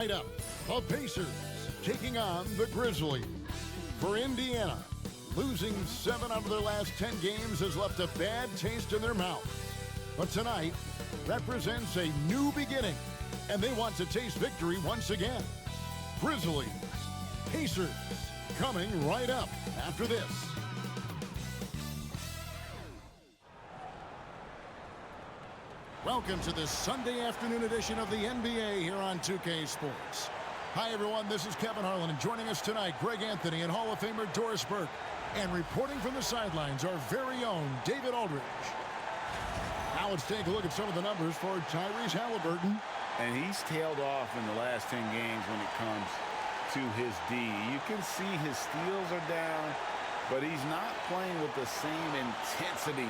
Right up, the Pacers taking on the Grizzlies. For Indiana, losing 7 out of their last 10 games has left a bad taste in their mouth. But tonight represents a new beginning, and they want to taste victory once again. Grizzlies, Pacers, coming right up after this. Welcome to this Sunday afternoon edition of the NBA here on 2K Sports. Hi everyone, this is Kevin Harlan, and joining us tonight, Greg Anthony and Hall of Famer Doris Burke. And reporting from the sidelines, our very own David Aldridge. Now let's take a look at some of the numbers for Tyrese Halliburton. And he's tailed off in the last 10 games when it comes to his D. You can see his steals are down, but he's not playing with the same intensity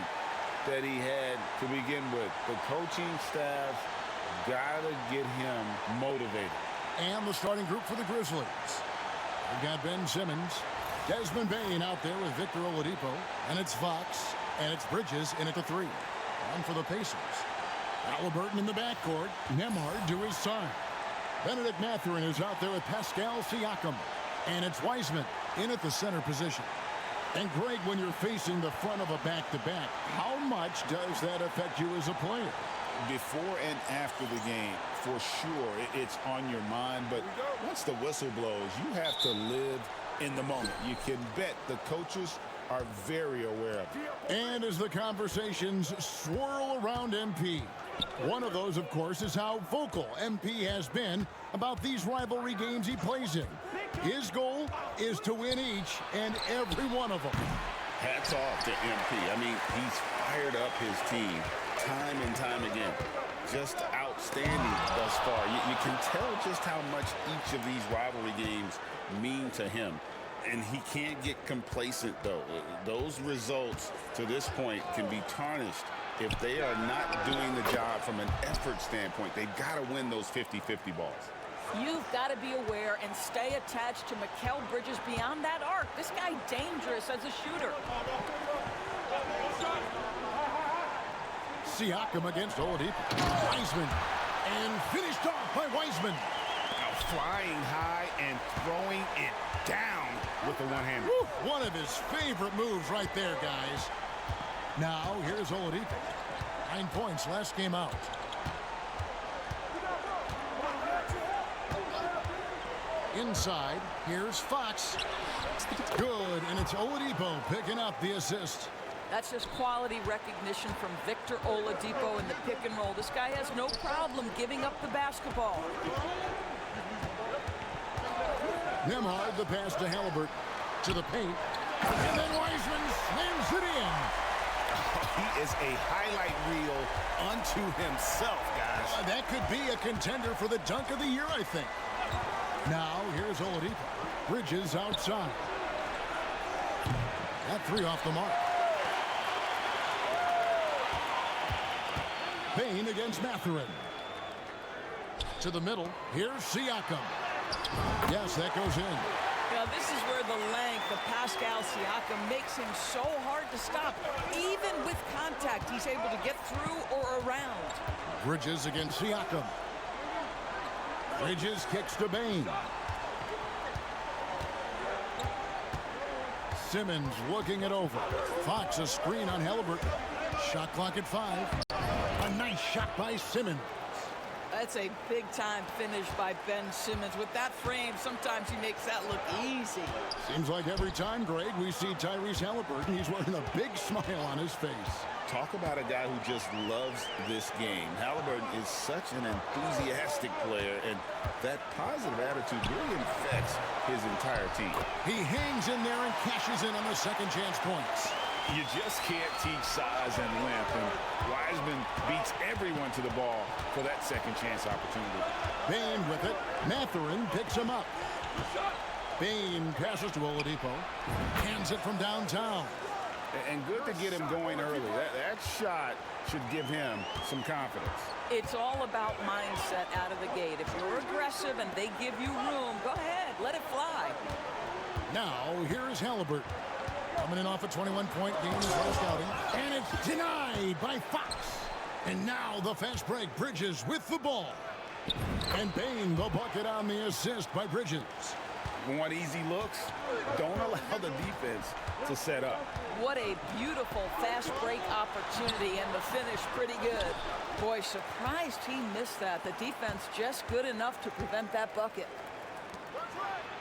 that he had to begin with. The coaching staff gotta get him motivated. And the starting group for the Grizzlies. We've got Ben Simmons, Desmond Bane out there with Victor Oladipo, and it's Fox, and it's Bridges in at the 3. On for the Pacers. Halliburton in the backcourt, Nembhard to his side. Benedict Mathurin is out there with Pascal Siakam, and it's Wiseman in at the center position. And Greg, when you're facing the front of a back-to-back, how much does that affect you as a player? Before and after the game, for sure, it's on your mind. But once the whistle blows, you have to live in the moment. You can bet the coaches are very aware of it. And as the conversations swirl around MP, one of those, of course, is how vocal MP has been about these rivalry games he plays in. His goal is to win each and every one of them. Hats off to MP. I mean, he's fired up his team time and time again. Just outstanding thus far. You can tell just how much each of these rivalry games mean to him. And he can't get complacent, though. Those results to this point can be tarnished if they are not doing the job from an effort standpoint. They've got to win those 50-50 balls. You've got to be aware and stay attached to Mikal Bridges beyond that arc. This guy dangerous as a shooter. Siakam against Oladipo. Wiseman. And finished off by Wiseman. Now flying high and throwing it down with the one-hander. One of his favorite moves right there, guys. Now, here's Oladipo. 9 points last game out. Inside, here's Fox. Good, and it's Oladipo picking up the assist. That's just quality recognition from Victor Oladipo in the pick and roll. This guy has no problem giving up the basketball. Nembhard, the pass to Halliburton. To the paint. And then Wiseman slams it in. He is a highlight reel unto himself, guys. That could be a contender for the dunk of the year, I think. Now, here's Oladipo. Bridges outside. That 3 off the mark. Bane against Mathurin. To the middle. Here's Siakam. Yes, that goes in. Now, this is where the length of Pascal Siakam makes him so hard to stop. Even with contact, he's able to get through or around. Bridges against Siakam. Bridges kicks to Bane. Simmons looking it over. Fox a screen on Halliburton. Shot clock at 5. A nice shot by Simmons. That's a big-time finish by Ben Simmons. With that frame, sometimes he makes that look easy. Seems like every time, Greg, we see Tyrese Halliburton, he's wearing a big smile on his face. Talk about a guy who just loves this game. Halliburton is such an enthusiastic player, and that positive attitude really infects his entire team. He hangs in there and cashes in on the second chance points. You just can't teach size and length, and Wiseman beats everyone to the ball for that second chance opportunity. Bane with it. Mathurin picks him up. Bane passes to Oladipo. Hands it from downtown. And good to get him going early. That shot should give him some confidence. It's all about mindset out of the gate. If you're aggressive and they give you room, go ahead, let it fly. Now, here's Halliburton. Coming in off a 21-point game in his last outing. And it's denied by Fox. And now the fast break. Bridges with the ball. And Bain the bucket on the assist by Bridges. Want easy looks? Don't allow the defense to set up. What a beautiful fast break opportunity, and the finish pretty good. Boy, surprised he missed that. The defense just good enough to prevent that bucket.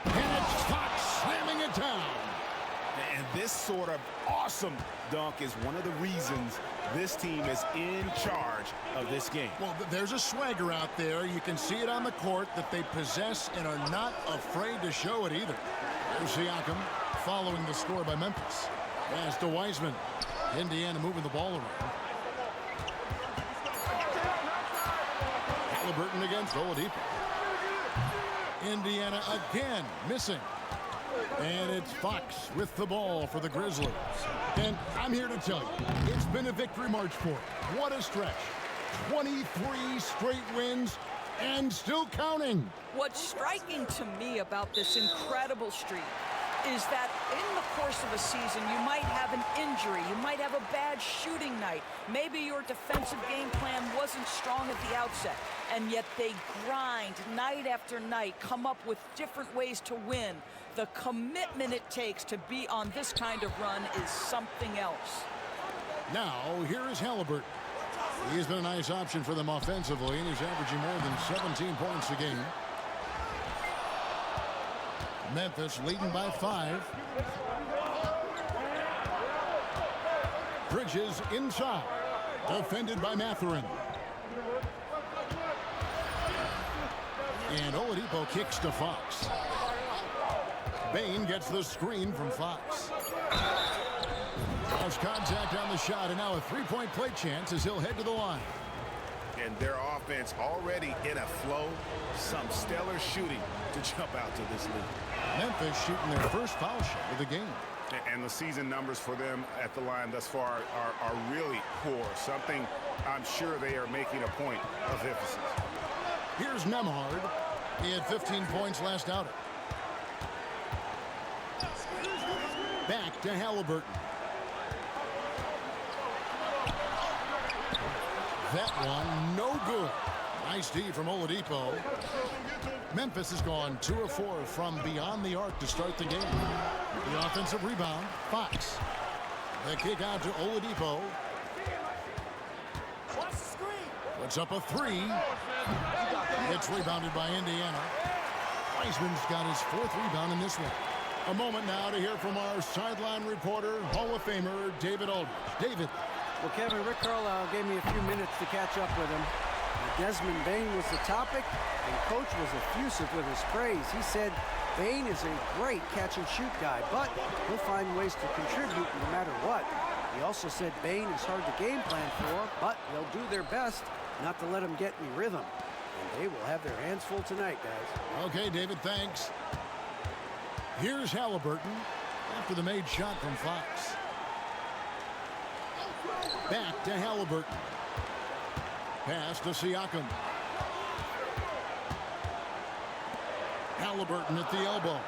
And it's Fox slamming it down. And this sort of awesome dunk is one of the reasons this team is in charge of this game. Well, there's a swagger out there. You can see it on the court that they possess and are not afraid to show it either. There's Siakam following the score by Memphis. Pass to Wiseman. Indiana moving the ball around. Halliburton against Oladipo. Indiana again missing. And it's Fox with the ball for the Grizzlies. And I'm here to tell you, it's been a victory march for them. What a stretch. 23 straight wins and still counting. What's striking to me about this incredible streak is that in the course of a season, you might have an injury, you might have a bad shooting night, maybe your defensive game plan wasn't strong at the outset, and yet they grind night after night, come up with different ways to win. The commitment it takes to be on this kind of run is something else. Now, here is Halliburton. He's been a nice option for them offensively, and he's averaging more than 17 points a game. Memphis leading by 5. Bridges inside. Defended by Mathurin. And Oladipo kicks to Fox. Bain gets the screen from Fox. Lost contact on the shot, and now a three-point play chance as he'll head to the line. And their offense already in a flow. Some stellar shooting to jump out to this lead. Memphis shooting their first foul shot of the game. And the season numbers for them at the line thus far are really poor. Something I'm sure they are making a point of emphasis. Here's Nemhard. He had 15 points last outing. Back to Halliburton. That one, no good. Nice D from Oladipo. Memphis has gone 2 of 4 from beyond the arc to start the game. The offensive rebound, Fox. The kick out to Oladipo. Puts up a 3. It's rebounded by Indiana. Wiseman's got his 4th rebound in this one. A moment now to hear from our sideline reporter, Hall of Famer David Aldridge. David. Well, Kevin, Rick Carlisle gave me a few minutes to catch up with him. Desmond Bain was the topic, and Coach was effusive with his praise. He said Bain is a great catch-and-shoot guy, but he'll find ways to contribute no matter what. He also said Bain is hard to game plan for, but they'll do their best not to let him get any rhythm. And they will have their hands full tonight, guys. Okay, David, thanks. Here's Halliburton after the made shot from Fox. Back to Halliburton. Pass to Siakam. Halliburton at the elbow.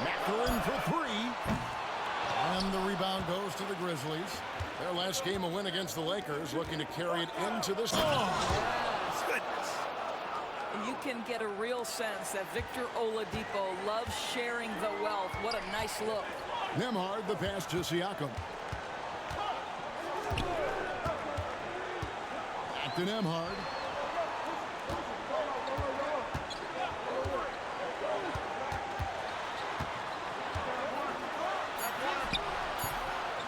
Mathurin for 3. And the rebound goes to the Grizzlies. Their last game a win against the Lakers, looking to carry it into this. Oh, goodness. And you can get a real sense that Victor Oladipo loves sharing the wealth. What a nice look. Nemhard, the pass to Siakam. Back to Nemhard.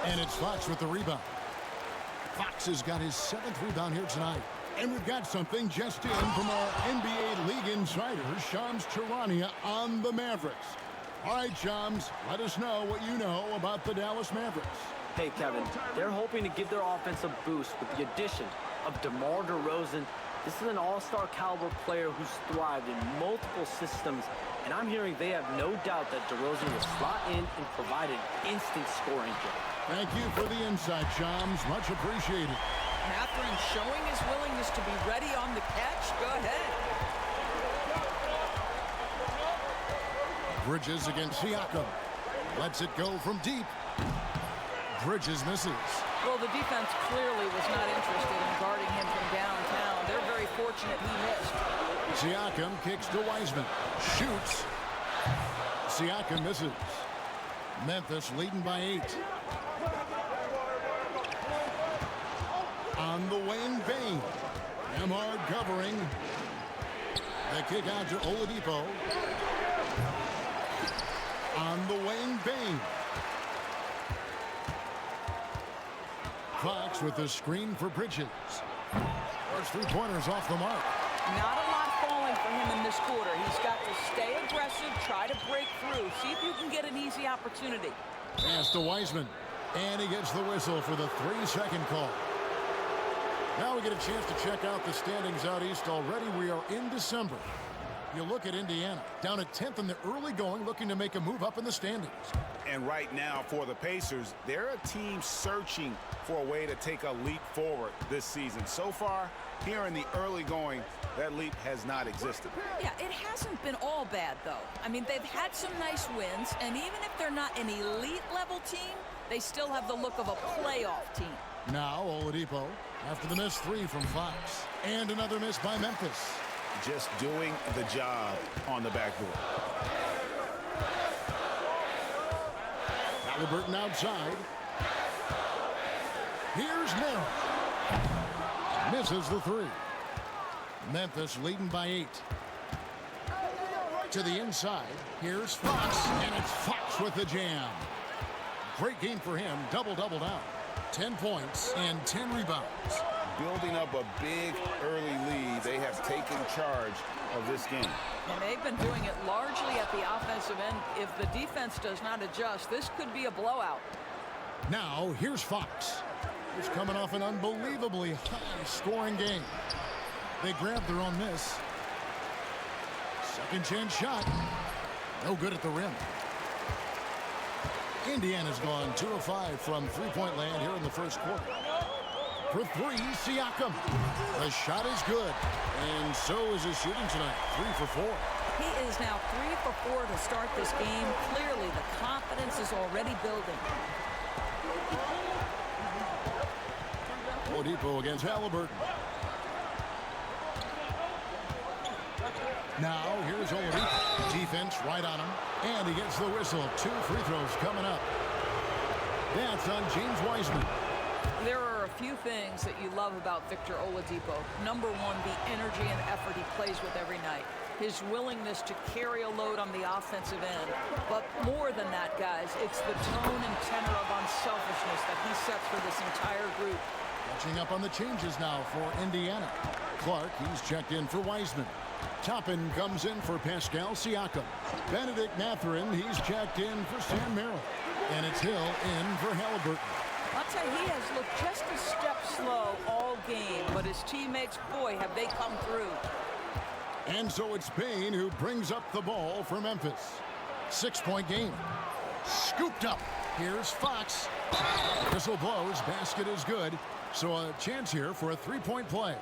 And it's Fox with the rebound. Fox has got his 7th rebound here tonight. And we've got something just in from our NBA League insider, Shams Charania, on the Mavericks. All right, Shams, let us know what you know about the Dallas Mavericks. Hey, Kevin, they're hoping to give their offense a boost with the addition of DeMar DeRozan. This is an all-star caliber player who's thrived in multiple systems, and I'm hearing they have no doubt that DeRozan will slot in and provide an instant scoring threat. Thank you for the insight, Shams. Much appreciated. Mathurin showing his willingness to be ready on the catch. Go ahead. Bridges against Siakam. Lets it go from deep. Bridges misses. Well, the defense clearly was not interested in guarding him from downtown. unfortunate he missed. Siakam kicks to Wiseman. Shoots. Siakam misses. Memphis leading by 8. On the wing, Bane. Emhard covering. The kick out to Oladipo. On the wing, Bane. Fox with the screen for Bridges. First 3-pointers off the mark. Not a lot falling for him in this quarter. He's got to stay aggressive, try to break through, see if you can get an easy opportunity. Pass to Wiseman. And he gets the whistle for the 3-second call. Now we get a chance to check out the standings out east. Already we are in December. You look at Indiana, down at 10th in the early going, looking to make a move up in the standings. And right now for the Pacers, they're a team searching for a way to take a leap forward this season. So far, here in the early going, that leap has not existed. Yeah, it hasn't been all bad, though. I mean, they've had some nice wins, and even if they're not an elite-level team, they still have the look of a playoff team. Now Oladipo, after the missed 3 from Fox. And another miss by Memphis. Just doing the job on the backboard. Halliburton outside. Here's Merrill. Misses the 3. Memphis leading by 8. To the inside. Here's Fox, and it's Fox with the jam. Great game for him. Double-double down. 10 points and 10 rebounds. Building up a big early lead, they have taken charge of this game. And they've been doing it largely at the offensive end. If the defense does not adjust, this could be a blowout. Now, here's Fox. He's coming off an unbelievably high-scoring game. They grabbed their own miss. Second chance shot. No good at the rim. Indiana's gone 2 of 5 from three-point land here in the first quarter. For 3, Siakam. The shot is good. And so is his shooting tonight. 3 for 4. He is now 3 for 4 to start this game. Clearly, the confidence is already building. Oladipo against Halliburton. Now, here's Oladipo. Defense right on him. And he gets the whistle. 2 free throws coming up. That's on James Wiseman. There are a few things that you love about Victor Oladipo. Number one, the energy and effort he plays with every night. His willingness to carry a load on the offensive end. But more than that, guys, it's the tone and tenor of unselfishness that he sets for this entire group. Catching up on the changes now for Indiana. Clark, he's checked in for Wiseman. Toppin comes in for Pascal Siakam. Benedict Mathurin, he's checked in for Sam Merrill. And it's Hill in for Halliburton. I'll tell you, he has looked just a step slow all game, but his teammates, boy, have they come through. And so it's Bane who brings up the ball for Memphis. 6-point game. Scooped up. Here's Fox. Whistle blows. Basket is good. So a chance here for a 3-point play.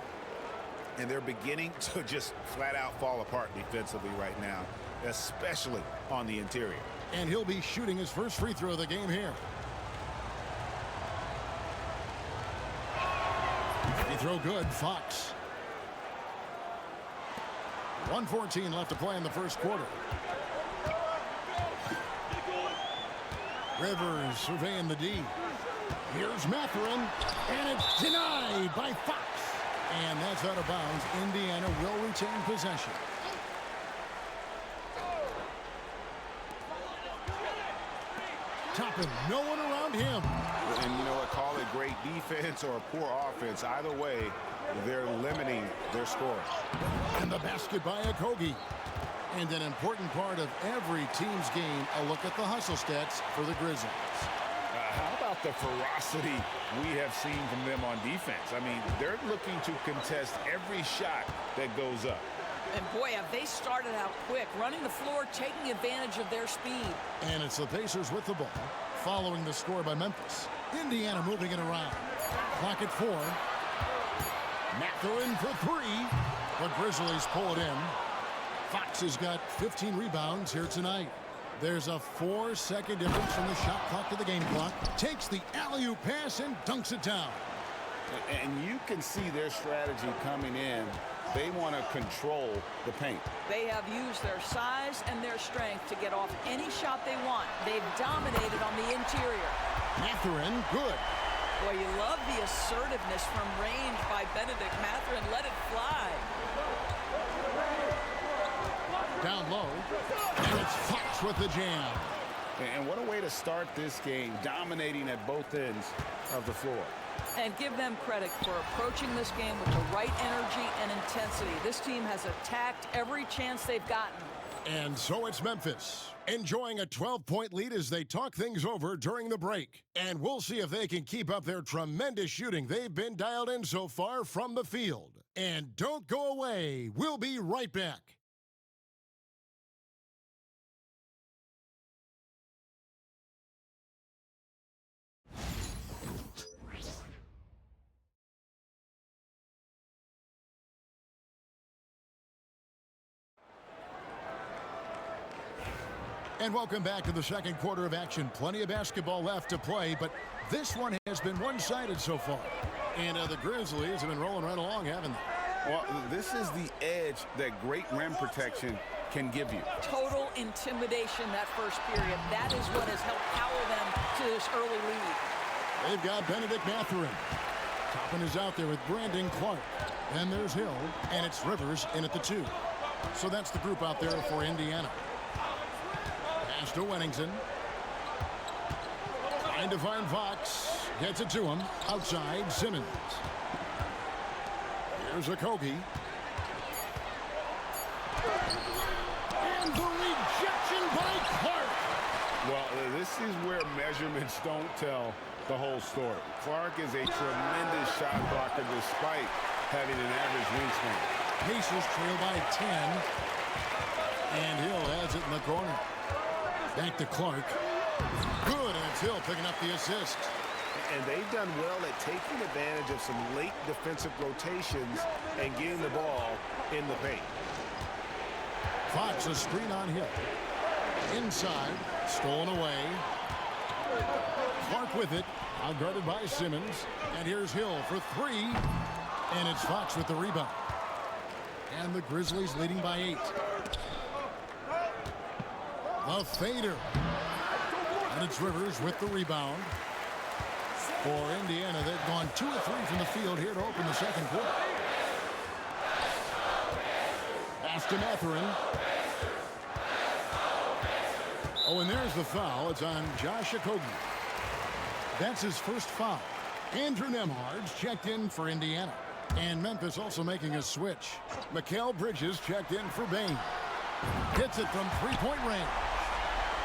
And they're beginning to just flat out fall apart defensively right now, especially on the interior. And he'll be shooting his first free throw of the game here. Free throw good, Fox. 1:14 left to play in the first quarter. Rivers surveying the D. Here's Mathurin, and it's denied by Fox. And that's out of bounds. Indiana will retain possession. Toppin, no one around him. And you know what, call it great defense or poor offense. Either way, they're limiting their scoring. And the basket by Okogie. And an important part of every team's game, a look at the hustle stats for the Grizzlies. How about the ferocity we have seen from them on defense? I mean, they're looking to contest every shot that goes up. And boy, have they started out quick, running the floor, taking advantage of their speed. And it's the Pacers with the ball, following the score by Memphis. Indiana moving it around. Clock at 4. Mathurin for 3. The Grizzlies pull it in. Fox has got 15 rebounds here tonight. There's a 4-second difference from the shot clock to the game clock. Takes the alley-oop pass and dunks it down. And you can see their strategy coming in They want to control the paint. They have used their size and their strength to get off any shot they want. They've dominated on the interior. Mathurin, good. Boy, you love the assertiveness from range by Benedict Mathurin. Let it fly. Down low, and it's Fox with the jam. And what a way to start this game, dominating at both ends of the floor. And give them credit for approaching this game with the right energy and intensity. This team has attacked every chance they've gotten. And so it's Memphis, enjoying a 12-point lead as they talk things over during the break. And we'll see if they can keep up their tremendous shooting they've been dialed in so far from the field. And don't go away. We'll be right back. And welcome back to the second quarter of action. Plenty of basketball left to play, but this one has been one-sided so far. And the Grizzlies have been rolling right along, haven't they? Well, this is the edge that great rim protection can give you. Total intimidation that first period. That is what has helped power them to this early lead. They've got Benedict Mathurin. Toppin is out there with Brandon Clark. Then there's Hill, and it's Rivers in at the 2. So that's the group out there for Indiana. Pass to Wenningson. Trying to find Fox. Gets it to him. Outside, Simmons. Here's Okogie. And the rejection by Clark. Well, this is where measurements don't tell the whole story. Clark is a tremendous shot blocker despite having an average wingspan. Pacers trail by 10. And Hill has it in the corner. Back to Clark. Good, and it's Hill picking up the assist. And they've done well at taking advantage of some late defensive rotations and getting the ball in the paint. Fox, a screen on Hill. Inside, stolen away. Clark with it, outguarded by Simmons. And here's Hill for 3. And it's Fox with the rebound. And the Grizzlies leading by 8. The fader. And it's Rivers with the rebound. For Indiana, they've gone 2 of 3 from the field here to open the second quarter. Pass to Mathurin. Oh, and there's the foul. It's on Josh Okogie. That's his first foul. Andrew Nembhard's checked in for Indiana. And Memphis also making a switch. Mikal Bridges checked in for Bane. Hits it from three-point range.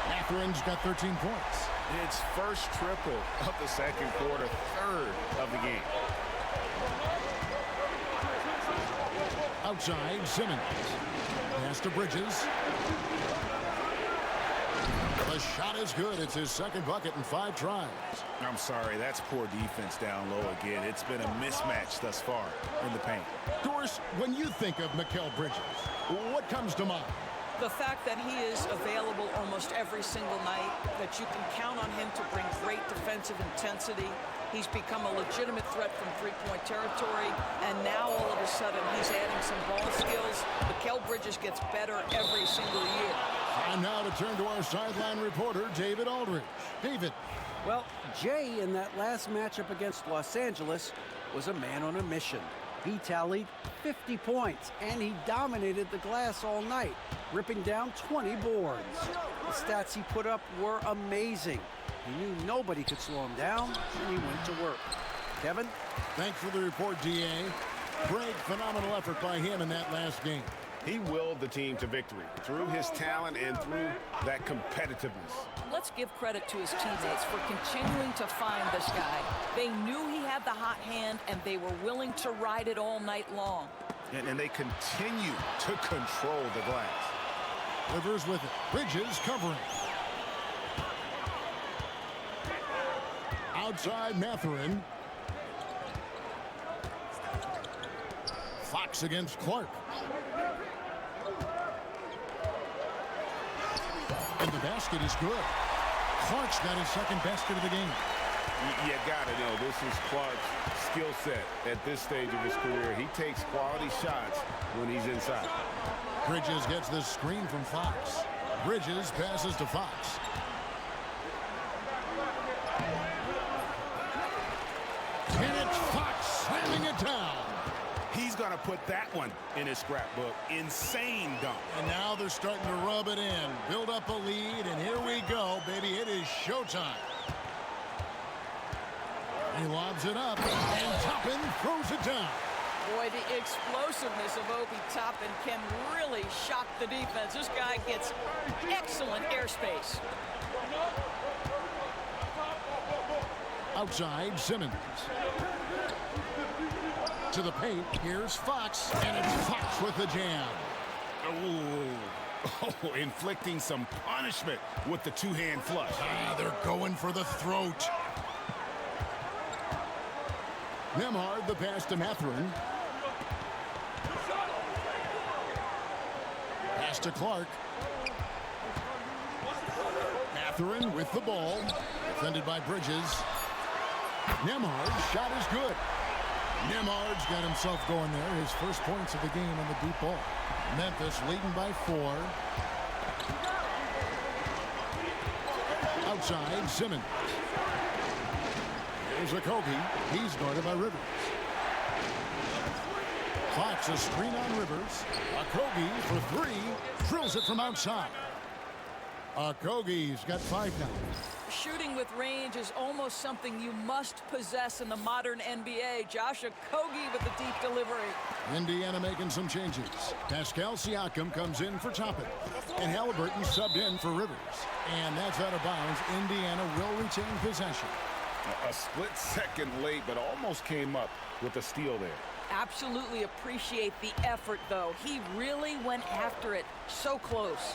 Mathurin's got 13 points. It's first triple of the second quarter, third of the game. Outside, Simmons. Pass to Bridges. The shot is good. It's his second bucket in 5 tries. I'm sorry, that's poor defense down low again. It's been a mismatch thus far in the paint. Doris, when you think of Mikal Bridges, what comes to mind? The fact that he is available almost every single night, that you can count on him to bring great defensive intensity. He's become a legitimate threat from three-point territory, and now all of a sudden he's adding some ball skills. Mikal Bridges gets better every single year. And now to turn to our sideline reporter, David Aldridge. David. Well, Jay in that last matchup against Los Angeles was a man on a mission. He tallied 50 points, and he dominated the glass all night, ripping down 20 boards. The stats he put up were amazing. He knew nobody could slow him down, and he went to work. Kevin? Thanks for the report, D.A. Great, phenomenal effort by him in that last game. He willed the team to victory through his talent and through that competitiveness. Let's give credit to his teammates for continuing to find this guy. They knew he had the hot hand, and they were willing to ride it all night long. And they continue to control the glass. Rivers with it. Bridges covering. Outside Mathurin. Fox against Clark. And the basket is good. Clark's got his second basket of the game. You got to know this is Clark's skill set at this stage of his career. He takes quality shots when he's inside. Bridges gets this screen from Fox. Bridges passes to Fox. And it's Fox slamming it down. He's going to put that one in his scrapbook. Insane dunk. And now they're starting to rub it in. Build up a lead, and here we go, baby. It is showtime. He lobs it up, and Toppin throws it down. Boy, the explosiveness of Obi Toppin can really shock the defense. This guy gets excellent airspace. Outside, Simmons. To the paint, here's Fox, and it's Fox with the jam. Oh, inflicting some punishment with the two-hand flush. They're going for the throat. Nembhard, the pass to Mathurin. Pass to Clark. Mathurin with the ball. Defended by Bridges. Nembhard's shot is good. Nembhard's got himself going there. His first points of the game on the deep ball. Memphis leading by 4. Outside, Simmons. Here's Okogie. He's guarded by Rivers. Fox a screen on Rivers. Okogie for 3. Drills it from outside. Okogie's got 5 now. Shooting with range is almost something you must possess in the modern NBA. Josh Okogie with the deep delivery. Indiana making some changes. Pascal Siakam comes in for Toppin. And Halliburton subbed in for Rivers. And that's out of bounds. Indiana will retain possession. A split second late, but almost came up with a steal there. Absolutely appreciate the effort, though. He really went after it. So close.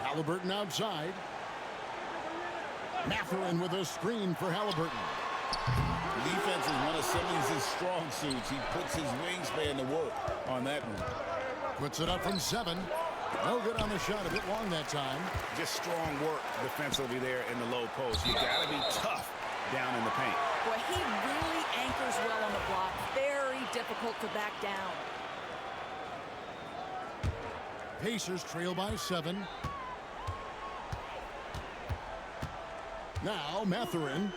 Halliburton outside. Mathurin with a screen for Halliburton. Defense is one of Simmons' strong suits. He puts his wingspan to work on that one. Puts it up from 7. No good on the shot. A bit long that time. Just strong work defensively there in the low post. You got to be tough down in the paint. Boy, he really anchors well on the block. Very difficult to back down. Pacers trail by 7. Now Mathurin.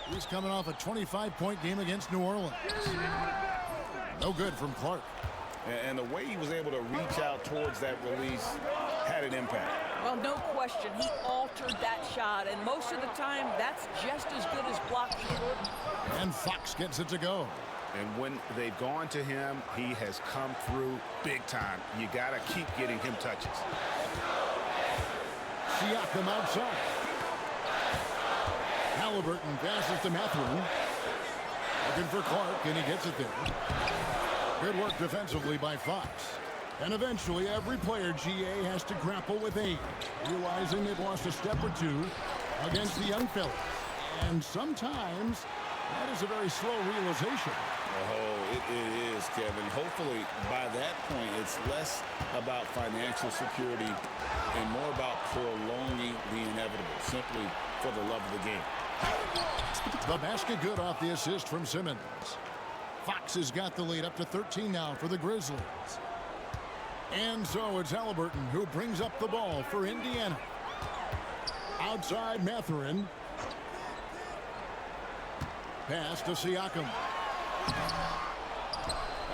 He's coming off a 25-point game against New Orleans. No good from Clark. And the way he was able to reach out towards that release had an impact. Well, no question. He altered that shot, and most of the time, that's just as good as blocking it. And Fox gets it to go. And when they've gone to him, he has come through big time. You got to keep getting him touches. Siakam outside. Halliburton passes to Mathurin. Looking for Clark, and he gets it there. Good work defensively by Fox. And eventually, every player, GA, has to grapple with age, realizing they've lost a step or 2 against the young fellas. And sometimes, that is a very slow realization. Oh, it is, Kevin. Hopefully, by that point, it's less about financial security and more about prolonging the inevitable, simply for the love of the game. The basket good off the assist from Simmons. Fox has got the lead up to 13 now for the Grizzlies. And so it's Halliburton who brings up the ball for Indiana. Outside Mathurin. Pass to Siakam.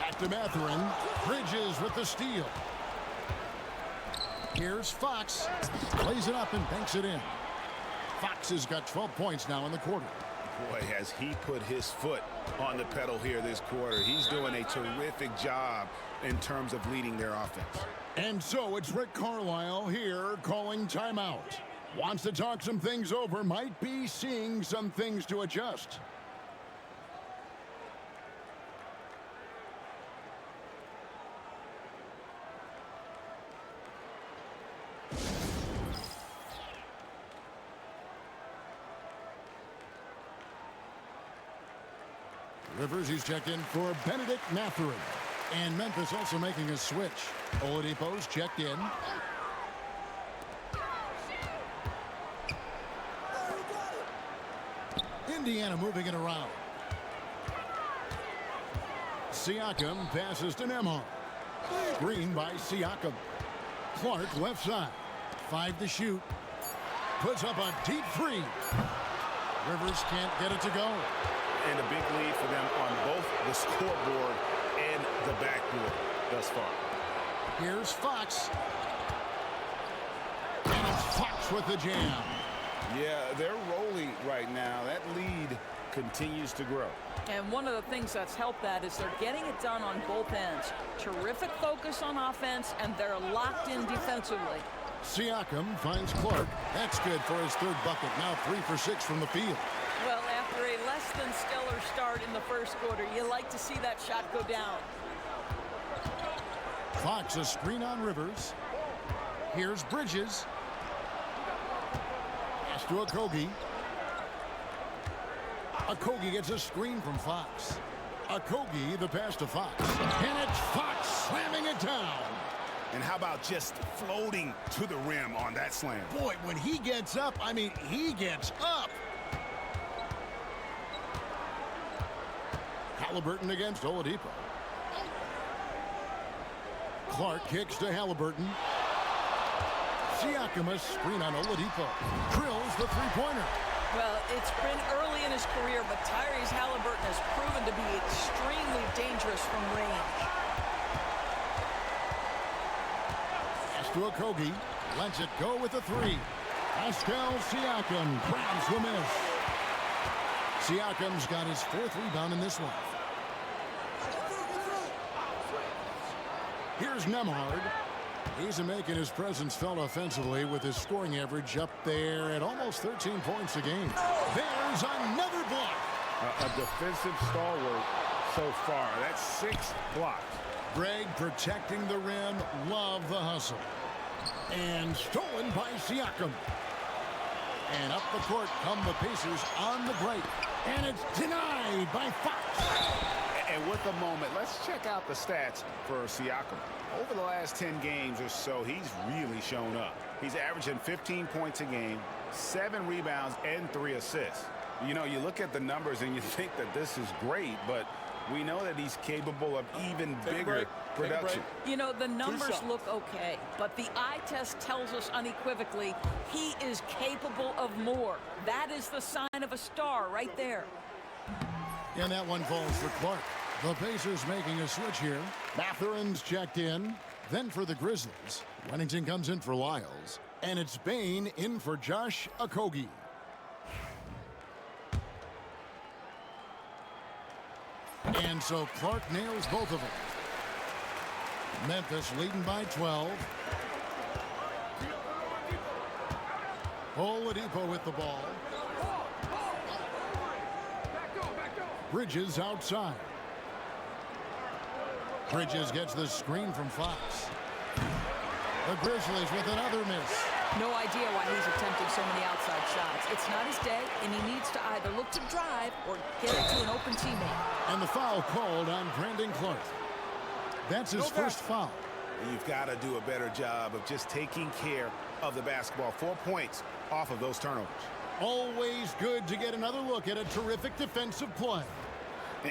Back to Mathurin. Bridges with the steal. Here's Fox. Plays it up and banks it in. Fox has got 12 points now in the quarter. Boy, has he put his foot on the pedal here this quarter. He's doing a terrific job in terms of leading their offense. And so it's Rick Carlisle here calling timeout. Wants to talk some things over, might be seeing some things to adjust. Rivers, he's checked in for Benedict Mathurin. And Memphis also making a switch. Oladipo's checked in. Indiana moving it around. Siakam passes to Nembhard. Screen by Siakam. Clark left side. 5 to shoot. Puts up a deep three. Rivers can't get it to go. And a big lead for them on both the scoreboard and the backboard thus far. Here's Fox. And it's Fox with the jam. Yeah, they're rolling right now. That lead continues to grow. And one of the things that's helped that is they're getting it done on both ends. Terrific focus on offense, and they're locked in defensively. Siakam finds Clark. That's good for his third bucket. Now 3 for 6 from the field. Well, after a less than stellar start in the first quarter, you like to see that shot go down. Fox a screen on Rivers. Here's Bridges. Pass to Okogie. Okogie gets a screen from Fox. Okogie the pass to Fox. And it's Fox slamming it down. And how about just floating to the rim on that slam? Boy, when he gets up, I mean, he gets up. Halliburton against Oladipo. Clark kicks to Halliburton. Siakam a screen on Oladipo. Drills the three-pointer. Well, it's been early in his career, but Tyrese Halliburton has proven to be extremely dangerous from range. Pass to Okogie. Lets it go with the three. Pascal Siakam grabs the miss. Siakam's got his 4th rebound in this one. Here's Nembhard. He's making his presence felt offensively with his scoring average up there at almost 13 points a game. There's another block. A defensive stalwart so far. That's 6 blocks. Greg protecting the rim. Love the hustle. And stolen by Siakam. And up the court come the Pacers on the break. And it's denied by Fox. And with a moment, let's check out the stats for Siakam. Over the last 10 games or so, he's really shown up. He's averaging 15 points a game, 7 rebounds, and 3 assists. You know, you look at the numbers and you think that this is great, but we know that he's capable of even bigger production. You know, the numbers look okay, but the eye test tells us unequivocally he is capable of more. That is the sign of a star right there. And that one falls for Clark. The Pacers making a switch here. Mathurin's checked in. Then for the Grizzlies, Wennington comes in for Lyles. And it's Bane in for Josh Okogie. And so Clark nails both of them. Memphis leading by 12. Oladipo with the ball. Bridges outside. Bridges gets the screen from Fox. The Grizzlies with another miss. No idea why he's attempting so many outside shots. It's not his day, and he needs to either look to drive or get it to an open teammate. And the foul called on Brandon Clark. That's his first foul. You've got to do a better job of just taking care of the basketball. 4 points off of those turnovers. Always good to get another look at a terrific defensive play.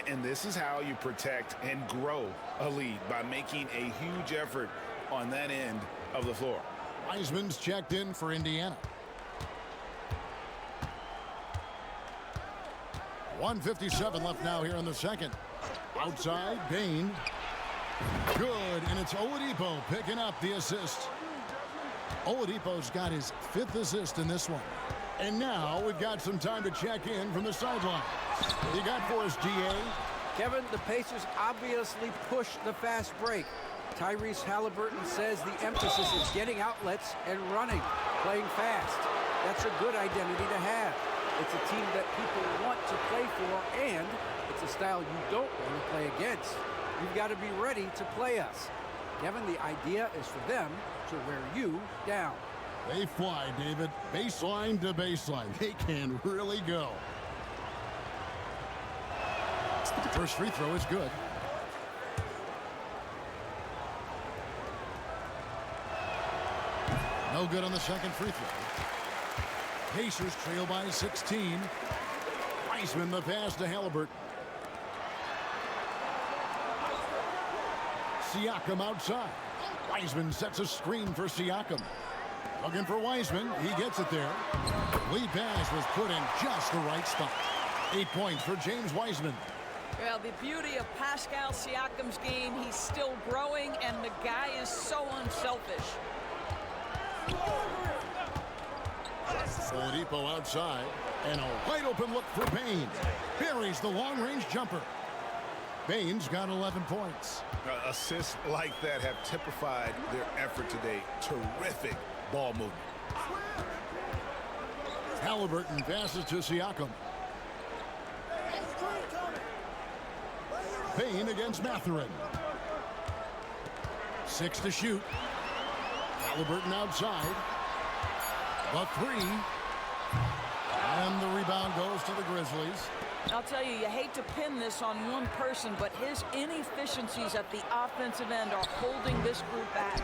And this is how you protect and grow a lead, by making a huge effort on that end of the floor. Wiseman's checked in for Indiana. 1:57 left now here in the second. Outside, Bane. Good, and it's Oladipo picking up the assist. Oladipo's got his 5th assist in this one. And now we've got some time to check in from the sideline. What do you got for us, GA? Kevin, the Pacers obviously pushed the fast break. Tyrese Halliburton says the emphasis is getting outlets and running, playing fast. That's a good identity to have. It's a team that people want to play for, and it's a style you don't want to play against. You've got to be ready to play us. Kevin, the idea is for them to wear you down. They fly, David. Baseline to baseline. They can really go. First free throw is good. No good on the second free throw. Pacers trail by 16. Wiseman the pass to Halliburton. Siakam outside. Wiseman sets a screen for Siakam. Looking for Wiseman. He gets it there. Lead pass was put in just the right spot. 8 points for James Wiseman. Well, the beauty of Pascal Siakam's game, he's still growing, and the guy is so unselfish. Oladipo outside, and a wide open look for Bain. Buries the long-range jumper. Bain's got 11 points. Assists like that have typified their effort today. Terrific ball movement. Halliburton passes to Siakam. Bain against Mathurin. 6 to shoot. Halliburton outside. The 3. And the rebound goes to the Grizzlies. I'll tell you, you hate to pin this on one person, but his inefficiencies at the offensive end are holding this group back.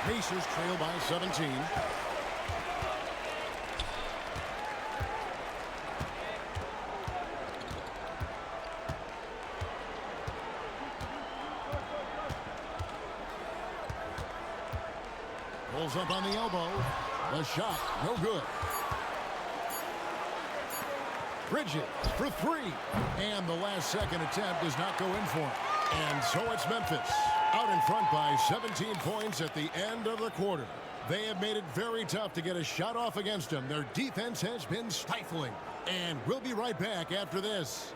Pacers trail by 17. Pulls up on the elbow. The shot, no good. Bridges for 3. And the last second attempt does not go in for him. And so it's Memphis out in front by 17 points at the end of the quarter. They have made it very tough to get a shot off against them. Their defense has been stifling. And we'll be right back after this.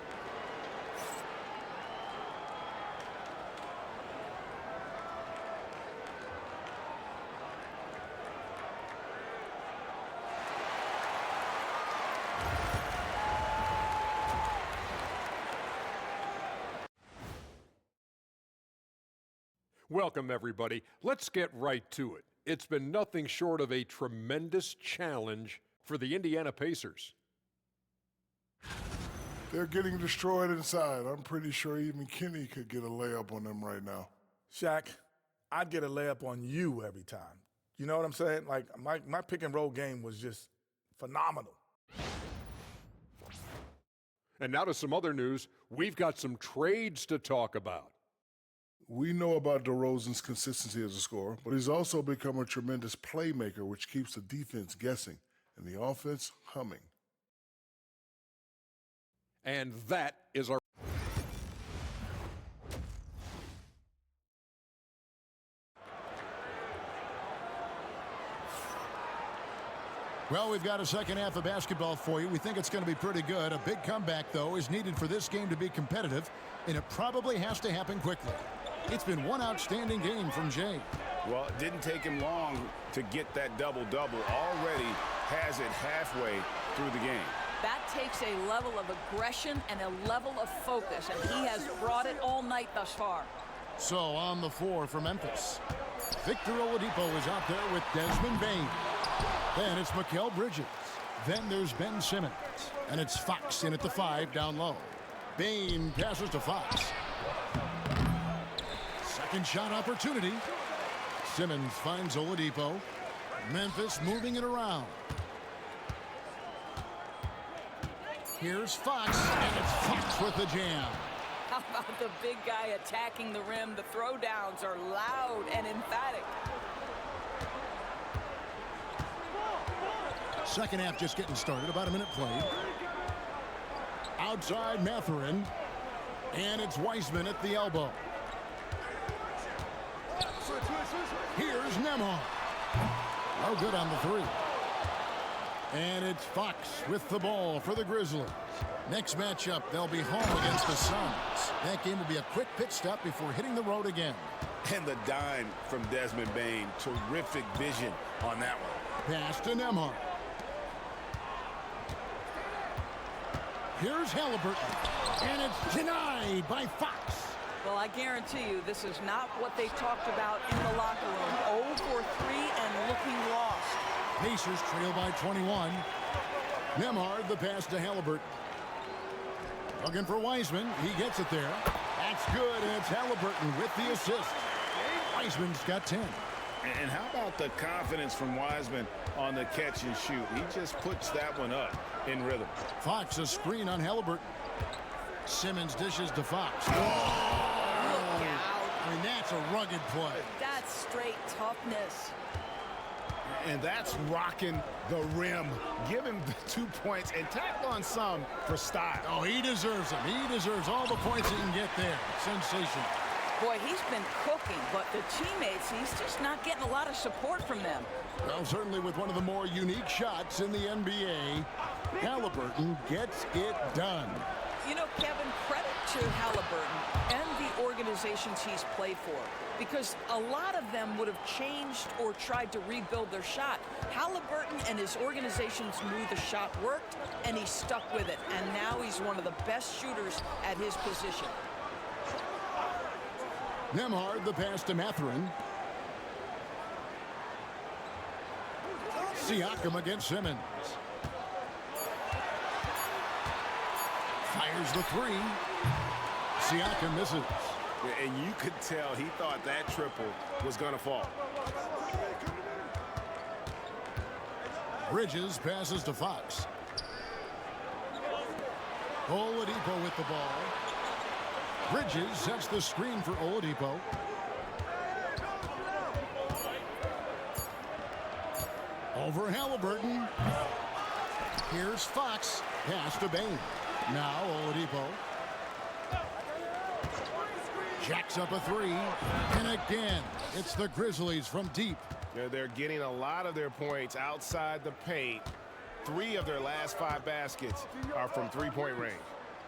Welcome, everybody. Let's get right to it. It's been nothing short of a tremendous challenge for the Indiana Pacers. They're getting destroyed inside. I'm pretty sure even Kenny could get a layup on them right now. Shaq, I'd get a layup on you every time. You know what I'm saying? Like, my pick and roll game was just phenomenal. And now to some other news. We've got some trades to talk about. We know about DeRozan's consistency as a scorer, but he's also become a tremendous playmaker, which keeps the defense guessing and the offense humming. And that is our... Well, we've got a second half of basketball for you. We think it's going to be pretty good. A big comeback, though, is needed for this game to be competitive, and it probably has to happen quickly. It's been one outstanding game from Jay. Well, it didn't take him long to get that double-double. Already has it halfway through the game. That takes a level of aggression and a level of focus, and he has brought it all night thus far. So on the floor for Memphis, Victor Oladipo is out there with Desmond Bain. Then it's Mikal Bridges. Then there's Ben Simmons. And it's Fox in at the 5 down low. Bain passes to Fox. Second shot opportunity. Simmons finds Oladipo. Memphis moving it around. Here's Fox, and it's Fox with the jam. How about the big guy attacking the rim? The throwdowns are loud and emphatic. Second half just getting started, about a minute played. Outside Mathurin, and it's Wiseman at the elbow. Here's Nembhard. No good on the 3. And it's Fox with the ball for the Grizzlies. Next matchup, they'll be home against the Suns. That game will be a quick pit stop before hitting the road again. And the dime from Desmond Bain. Terrific vision on that one. Pass to Nembhard. Here's Halliburton, and it's denied by Fox. Well, I guarantee you this is not what they talked about in the locker room. 0 for 3 and looking lost. Pacers trail by 21. Nembhard the pass to Halliburton. Looking for Wiseman. He gets it there. That's good, and it's Halliburton with the assist. Wiseman's got 10. And how about the confidence from Wiseman on the catch and shoot? He just puts that one up in rhythm. Fox a screen on Halliburton. Simmons dishes to Fox. Look out. I mean, that's a rugged play. That's straight toughness. And that's rocking the rim. Give him the 2 points and tack on some for style. Oh, he deserves them. He deserves all the points he can get there. Sensational. Boy, he's been cooking, but the teammates, he's just not getting a lot of support from them. Well, certainly with one of the more unique shots in the NBA, Halliburton gets it done. You know, Kevin, credit to Halliburton and the organizations he's played for, because a lot of them would have changed or tried to rebuild their shot. Halliburton and his organizations knew the shot worked, and he stuck with it. And now he's one of the best shooters at his position. Nembhard, the pass to Mathurin. Siakam against Simmons. Fires the three. Siakam misses. And you could tell he thought that triple was going to fall. Bridges passes to Fox. Oladipo with the ball. Bridges sets the screen for Oladipo. Over Halliburton. Here's Fox. Pass to Bane. Now Oladipo. Jacks up a three. And again, it's the Grizzlies from deep. They're getting a lot of their points outside the paint. 3 of their last 5 baskets are from three-point range.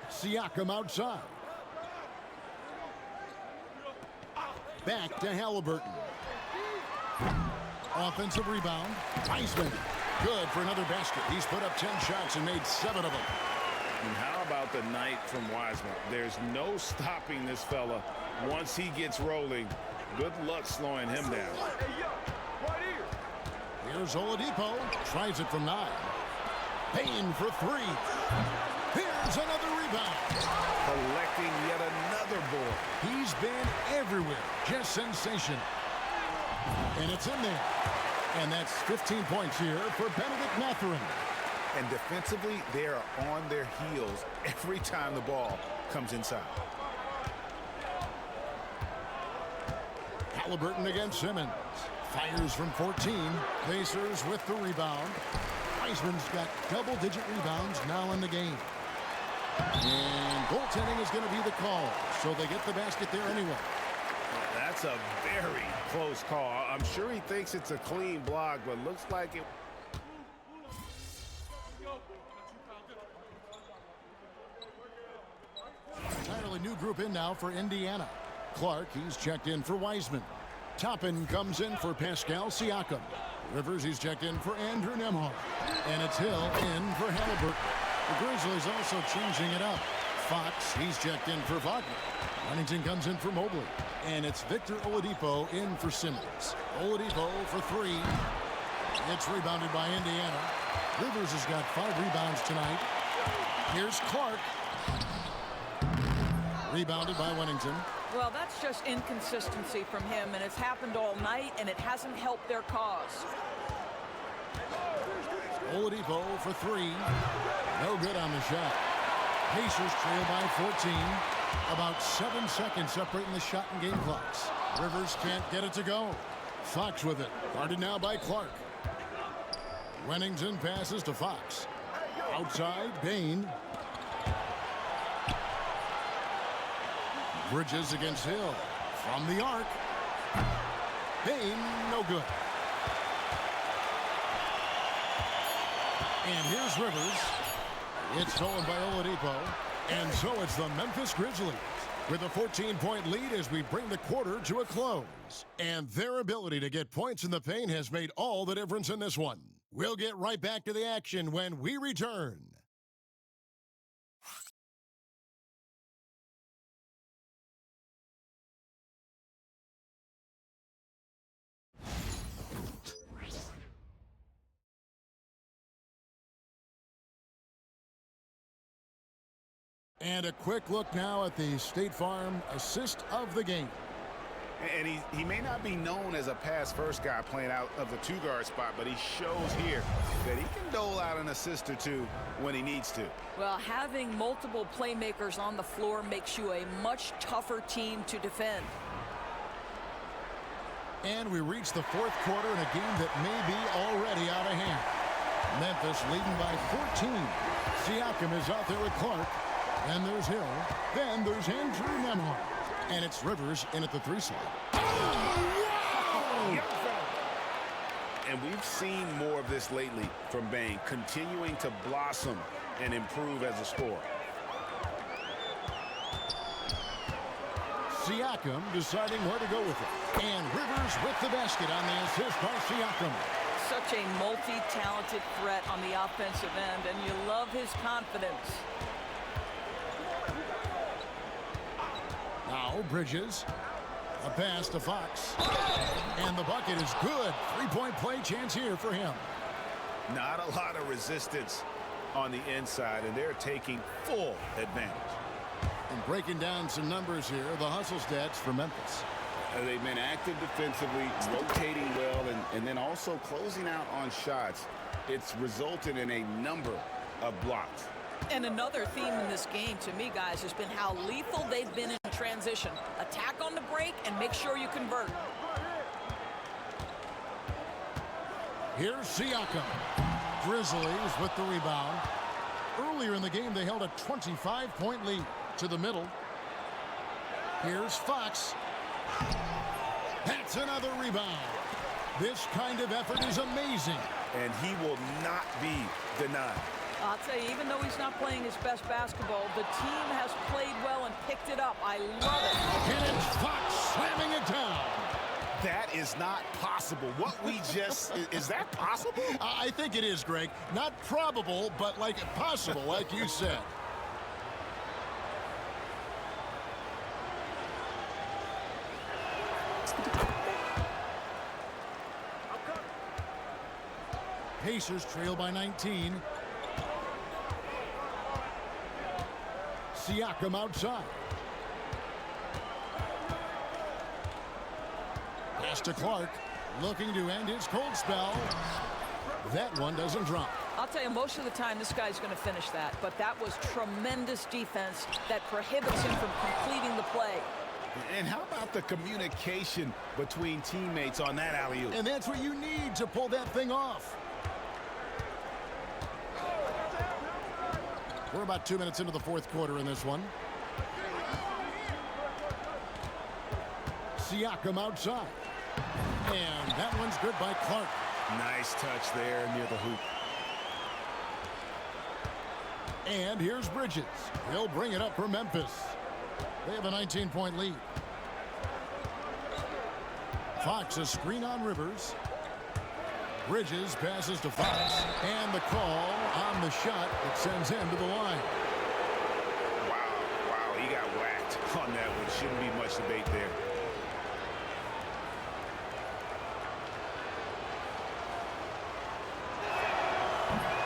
Siakam outside. Back to Halliburton. Offensive rebound. Wiseman. Good for another basket. He's put up 10 shots and made 7 of them. And how about the night from Wiseman? There's no stopping this fella once he gets rolling. Good luck slowing him down. Here's Oladipo. Tries it from 9. Payne for 3. Here's another rebound. Collecting yet another board. He's been everywhere. Just sensational. And it's in there. And that's 15 points here for Benedict Mathurin. And defensively, they are on their heels every time the ball comes inside. Halliburton against Simmons. Fires from 14. Pacers with the rebound. Wiseman's got double-digit rebounds now in the game. And goaltending is going to be the call, so they get the basket there anyway. That's a very close call. I'm sure he thinks it's a clean block, but looks like it. Entirely new group in now for Indiana. Clark, he's checked in for Wiseman. Toppin comes in for Pascal Siakam. Rivers, he's checked in for Andrew Nembhard. And it's Hill in for Halliburton. The Grizzlies also changing it up. Fox, he's checked in for Wagner. Huntington comes in for Mobley. And it's Victor Oladipo in for Simmons. Oladipo for 3. It's rebounded by Indiana. Rivers has got 5 rebounds tonight. Here's Clark. Rebounded by Huntington. Well, that's just inconsistency from him, and it's happened all night, and it hasn't helped their cause. Oladipo for 3. No good on the shot. Pacers trail by 14. About 7 seconds separating the shot and game clocks. Rivers can't get it to go. Fox with it. Guarded now by Clark. Huntington passes to Fox. Outside, Bane. Bridges against Hill. From the arc. Bane, no good. And here's Rivers. It's stolen by Oladipo. And so it's the Memphis Grizzlies with a 14-point lead as we bring the quarter to a close. And their ability to get points in the paint has made all the difference in this one. We'll get right back to the action when we return. And a quick look now at the State Farm assist of the game. And he may not be known as a pass-first guy playing out of the two-guard spot, but he shows here that he can dole out an assist or two when he needs to. Well, having multiple playmakers on the floor makes you a much tougher team to defend. And we reach the fourth quarter in a game that may be already out of hand. Memphis leading by 14. Siakam is out there with Clark. Then there's Hill. Then there's Andrew Nembhard. And it's Rivers in at the 3 slot. And we've seen more of this lately from Bane, continuing to blossom and improve as a scorer. Siakam deciding where to go with it. And Rivers with the basket on the assist by Siakam. Such a multi-talented threat on the offensive end, and you love his confidence. Now Bridges. A pass to Fox. And the bucket is good. Three-point play chance here for him. Not a lot of resistance on the inside, and they're taking full advantage. And breaking down some numbers here, the hustle stats for Memphis. They've been active defensively, rotating well, and then also closing out on shots. It's resulted in a number of blocks. And another theme in this game, to me, guys, has been how lethal they've been in transition. Attack on the break and make sure you convert. Here's Siakam. Grizzlies with the rebound. Earlier in the game, they held a 25-point lead to the middle. Here's Fox. That's another rebound. This kind of effort is amazing. And he will not be denied. I'll tell you, even though he's not playing his best basketball, the team has played well and picked it up. I love it. And it's Fox slamming it down. That is not possible. What we just, is that possible? I think it is, Greg. Not probable, but like possible, like you said. Pacers trail by 19. Siakam outside. Pass to Clark, looking to end his cold spell. That one doesn't drop. I'll tell you, most of the time this guy's going to finish that, but that was tremendous defense that prohibits him from completing the play. And how about the communication between teammates on that alley-oop? And that's what you need to pull that thing off. We're about 2 minutes into the fourth quarter in this one. Siakam outside. And that one's good by Clark. Nice touch there near the hoop. And here's Bridges. He'll bring it up for Memphis. They have a 19-point lead. Fox a screen on Rivers. Bridges passes to Fox. And the call on the shot that sends him to the line. Wow, he got whacked on that one. Shouldn't be much debate there.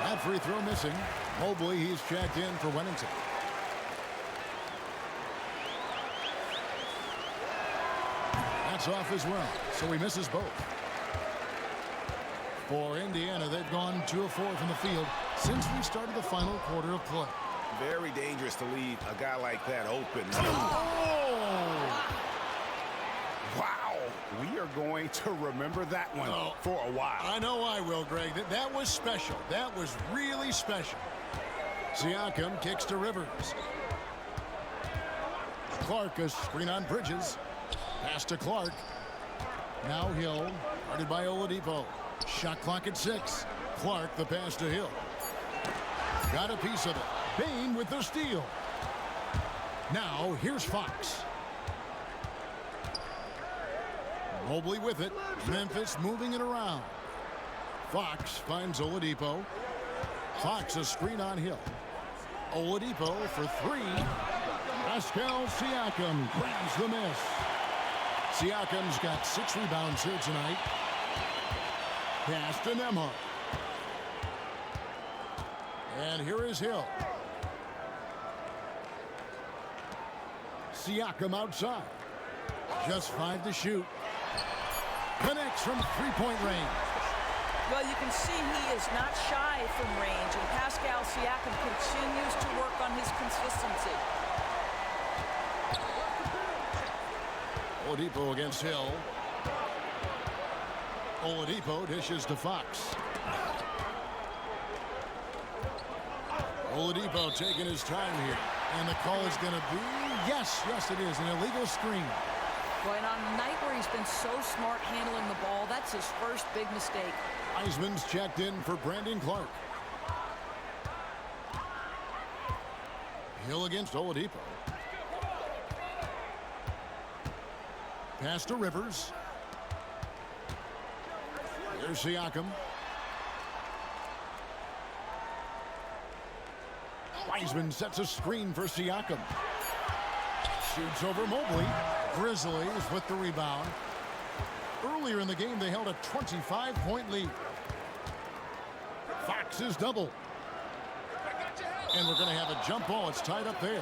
That free throw missing. Mobley, he's checked in for Wennington. That's off as well, so he misses both. For Indiana, they've gone 2 of 4 from the field since we started the final quarter of play. Very dangerous to leave a guy like that open. Oh! Wow. We are going to remember that one for a while. I know I will, Greg. That was special. That was really special. Siakam kicks to Rivers. Clark a screen on Bridges. Pass to Clark. Now Hill, guarded by Oladipo. Shot clock at 6. Clark the pass to Hill. Got a piece of it. Bane with the steal. Now here's Fox. Mobley with it. Memphis moving it around. Fox finds Oladipo. Fox a screen on Hill. Oladipo for 3. Pascal Siakam grabs the miss. Siakam's got 6 rebounds here tonight. Pass to Nembhard. And here is Hill. Siakam outside. Just 5 to shoot. Connects from three-point range. Well, you can see he is not shy from range, and Pascal Siakam continues to work on his consistency. Oladipo against Hill. Oladipo dishes to Fox. Oladipo taking his time here. And the call is going to be, yes, it is, an illegal screen. Well, and on a night where he's been so smart handling the ball, that's his first big mistake. Wiseman's checked in for Brandon Clark. Hill against Oladipo. Pass to Rivers. Here's Siakam. Wiseman sets a screen for Siakam. Shoots over Mobley. Grizzlies with the rebound. Earlier in the game, they held a 25-point lead. Fox is double. And we're going to have a jump ball. It's tied up there.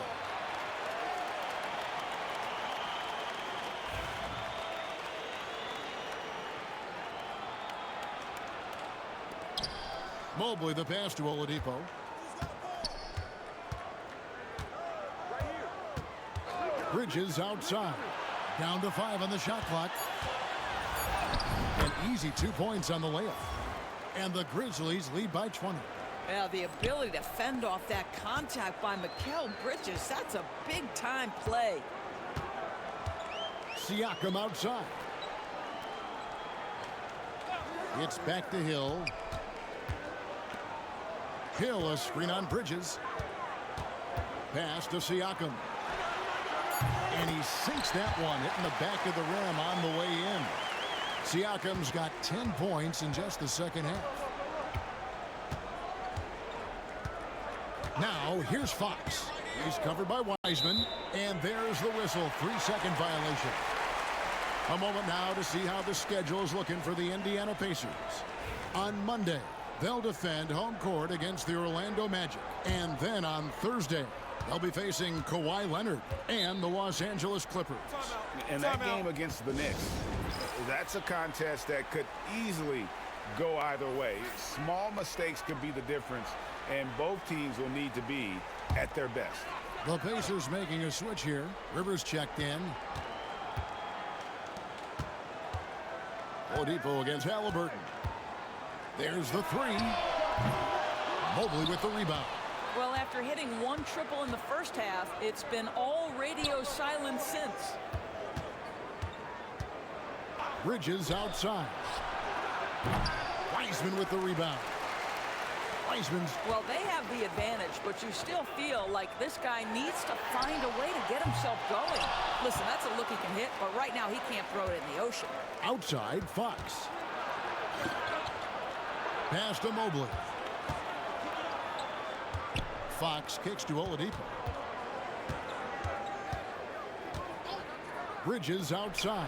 Mobley the pass to Oladipo. Bridges outside. Down to 5 on the shot clock. An easy 2 points on the layup. And the Grizzlies lead by 20. Yeah, the ability to fend off that contact by Mikal Bridges, that's a big-time play. Siakam outside. It's back to Hill. Hill, a screen on Bridges. Pass to Siakam. And he sinks that one, hitting the back of the rim on the way in. Siakam's got 10 points in just the second half. Now, here's Fox. He's covered by Wiseman. And there's the whistle, 3-second violation. A moment now to see how the schedule is looking for the Indiana Pacers. On Monday, they'll defend home court against the Orlando Magic. And then on Thursday, they'll be facing Kawhi Leonard and the Los Angeles Clippers. And that game against the Knicks, that's a contest that could easily go either way. Small mistakes could be the difference, and both teams will need to be at their best. The Pacers making a switch here. Rivers checked in. Oladipo against Halliburton. There's the 3. Mobley with the rebound. Well, after hitting 1 triple in the first half, it's been all radio silence since. Bridges outside. Wiseman with the rebound. Wiseman's... Well, they have the advantage, but you still feel like this guy needs to find a way to get himself going. Listen, that's a look he can hit, but right now he can't throw it in the ocean. Outside, Fox. Pass to Mobley. Fox kicks to Oladipo. Bridges outside.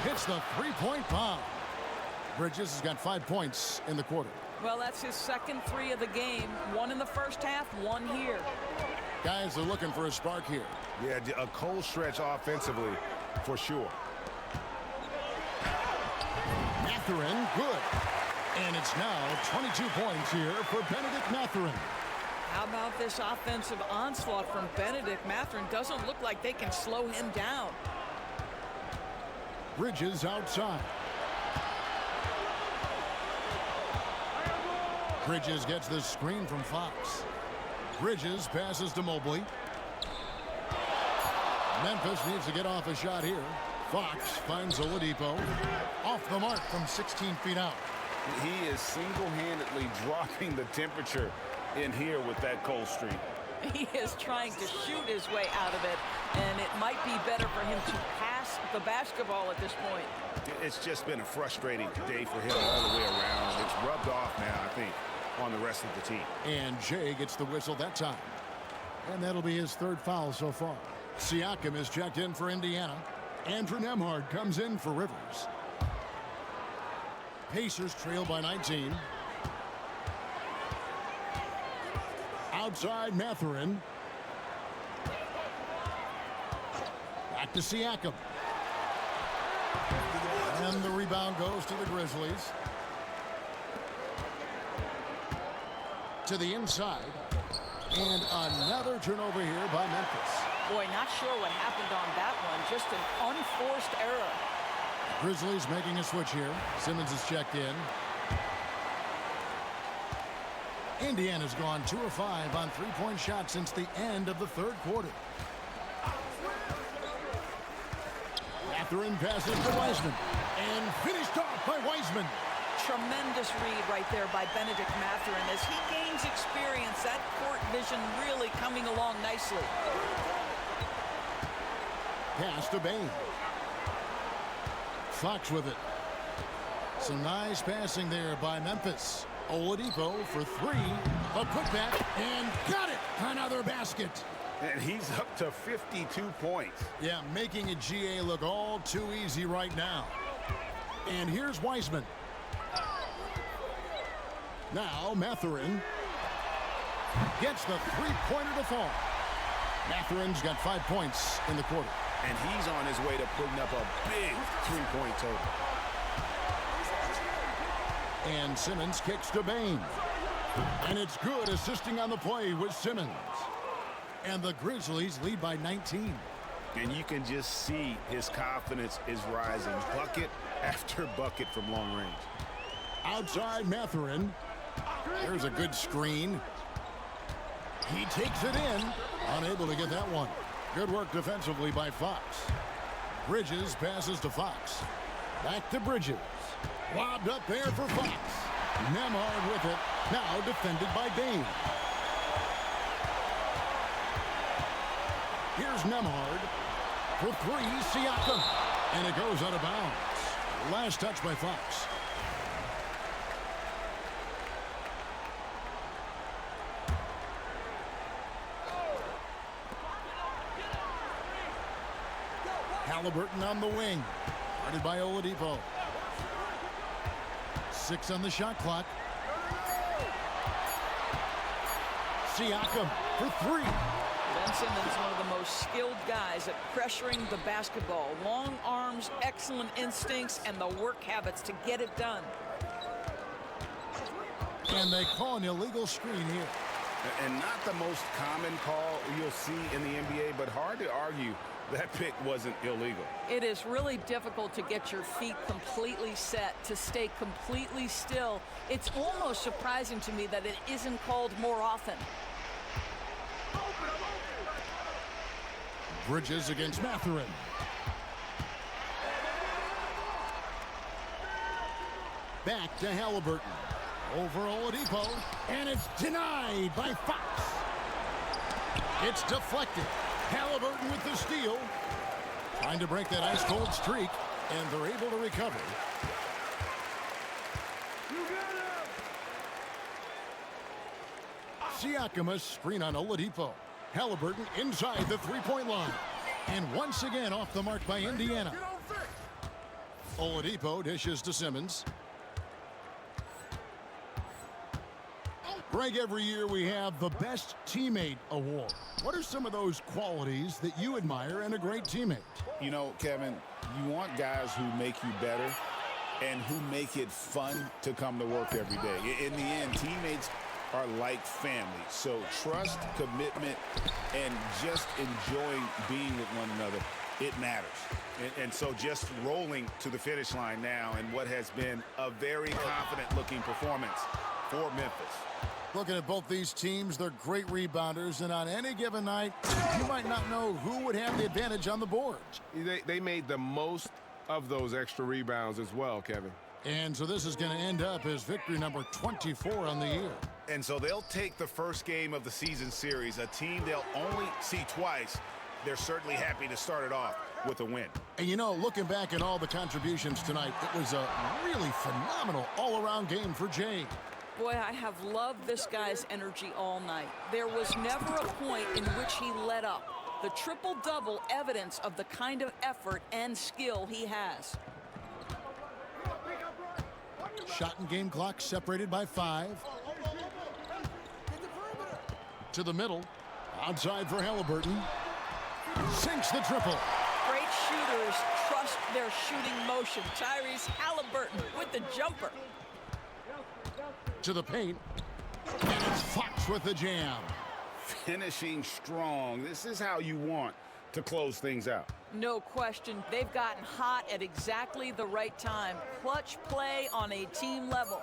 Hits the three-point bomb. Bridges has got 5 points in the quarter. Well, that's his second 3 of the game. 1 in the first half, 1 here. Guys are looking for a spark here. Yeah, a cold stretch offensively for sure. Mathurin, good. And it's now 22 points here for Benedict Mathurin. How about this offensive onslaught from Benedict Mathurin? Doesn't look like they can slow him down. Bridges outside. Bridges gets the screen from Fox. Bridges passes to Mobley. Memphis needs to get off a shot here. Fox finds Oladipo. Off the mark from 16 feet out. He is single-handedly dropping the temperature in here with that cold streak. He is trying to shoot his way out of it, and it might be better for him to pass the basketball at this point. It's just been a frustrating day for him all the way around. It's rubbed off now, I think, on the rest of the team. And Jay gets the whistle that time. And that'll be his 3rd foul so far. Siakam is checked in for Indiana. Andrew Nembhard comes in for Rivers. Pacers trail by 19. Outside Mathurin. Back to Siakam. And the rebound goes to the Grizzlies. To the inside. And another turnover here by Memphis. Boy, not sure what happened on that one. Just an unforced error. Grizzlies making a switch here. Simmons is checked in. Indiana's gone 2 of 5 on three-point shots since the end of the third quarter. Mathurin passes to Wiseman. And finished off by Wiseman. Tremendous read right there by Benedict Mathurin. As he gains experience, that court vision really coming along nicely. Pass to Bane. Fox with it. Some nice passing there by Memphis. Oladipo for three. A putback and got it. Another basket. And he's up to 52 points. Yeah, making a GA look all too easy right now. And here's Wiseman. Now Mathurin gets the three-pointer to fall. Mathurin's got 5 points in the quarter. And he's on his way to putting up a big three-point total. And Simmons kicks to Bane. And it's good, assisting on the play with Simmons. And the Grizzlies lead by 19. And you can just see his confidence is rising. Bucket after bucket from long range. Outside Mathurin. There's a good screen. He takes it in. Unable to get that one. Good work defensively by Fox. Bridges passes to Fox. Back to Bridges. Lobbed up there for Fox. Nemhard with it. Now defended by Bane. Here's Nemhard for three. Siakam. And it goes out of bounds. Last touch by Fox. Halliburton on the wing. Guarded by Oladipo. 6 on the shot clock. Siakam for three. Ben Simmons, one of the most skilled guys at pressuring the basketball. Long arms, excellent instincts, and the work habits to get it done. And they call an illegal screen here. And not the most common call you'll see in the NBA, but hard to argue that pick wasn't illegal. It is really difficult to get your feet completely set, to stay completely still. It's almost surprising to me that it isn't called more often. Bridges against Mathurin. Back to Halliburton. Over Oladipo. And it's denied by Fox. It's deflected. Halliburton with the steal. Trying to break that ice-cold streak. And they're able to recover. Siakam, a screen on Oladipo. Halliburton inside the three-point line. And once again off the mark by Indiana. Oladipo dishes to Simmons. Greg, every year we have the Best Teammate Award. What are some of those qualities that you admire in a great teammate? You know, Kevin, you want guys who make you better and who make it fun to come to work every day. In the end, teammates are like family. So trust, commitment, and just enjoying being with one another, it matters. And so just rolling to the finish line now in what has been a very confident-looking performance for Memphis. Looking at both these teams, they're great rebounders, and on any given night, you might not know who would have the advantage on the board. They made the most of those extra rebounds as well, Kevin. And so this is going to end up as victory number 24 on the year. And so they'll take the first game of the season series, a team they'll only see twice. They're certainly happy to start it off with a win. And you know, looking back at all the contributions tonight, it was a really phenomenal all-around game for Jay. Boy, I have loved this guy's energy all night. There was never a point in which he let up. The triple-double evidence of the kind of effort and skill he has. Shot and game clock separated by 5. To the middle. Outside for Halliburton. Sinks the triple. Great Pacers trust their shooting motion. Tyrese Halliburton with the jumper. To the paint. And it's Fox with the jam. Finishing strong. This is how you want to close things out. No question. They've gotten hot at exactly the right time. Clutch play on a team level.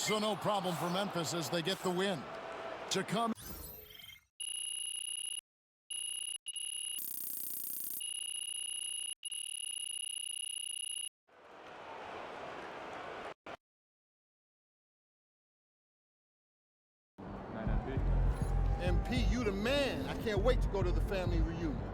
So no problem for Memphis as they get the win. To come. MP, you the man. I can't wait to go to the family reunion.